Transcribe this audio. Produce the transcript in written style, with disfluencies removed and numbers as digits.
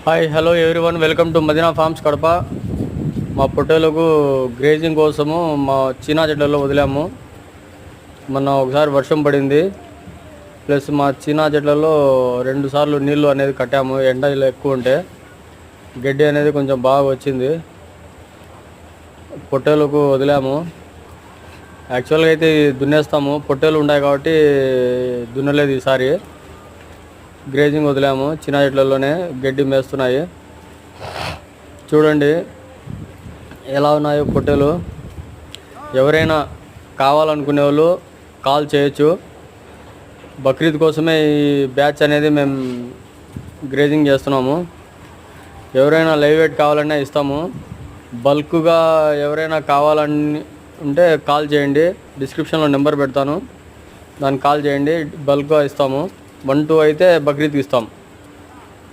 Hi hello everyone, welcome to Madina farms Kadapa. మా పొట్టేలకు grazing కోసము మా చీనా చెట్లలో వదిలాము. మొన్న ఒకసారి వర్షం పడింది, ప్లస్ మా చీనా చెట్లలో 2 సార్లు నీళ్లు అనేది కట్టాము. ఎండ ఎక్కువ ఉంటే గడ్డి అనేది కొంచెం బాగా వచ్చింది, పొట్టేలకు వదిలాము. యాక్చువల్గా అయితే దున్నేస్తాము, పొట్టేలు ఉన్నాయి కాబట్టి దున్నలేదు. ఈసారి గ్రేజింగ్ వదిలాము, చిన్న చెట్లలోనే గడ్డి మేస్తున్నాయి. చూడండి ఎలా ఉన్నాయో పొట్టేలు. ఎవరైనా కావాలనుకునే వాళ్ళు కాల్ చేయొచ్చు. బక్రీద్ కోసమే ఈ బ్యాచ్ అనేది మేము గ్రేజింగ్ చేస్తున్నాము. ఎవరైనా లైవ్ వెయిట్ కావాలన్నా ఇస్తాము. బల్క్గా ఎవరైనా కావాలని ఉంటే కాల్ చేయండి, డిస్క్రిప్షన్లో నెంబర్ పెడతాను, దానికి కాల్ చేయండి. బల్క్గా ఇస్తాము. 1-2 అయితే బక్రీద్కి ఇస్తాం.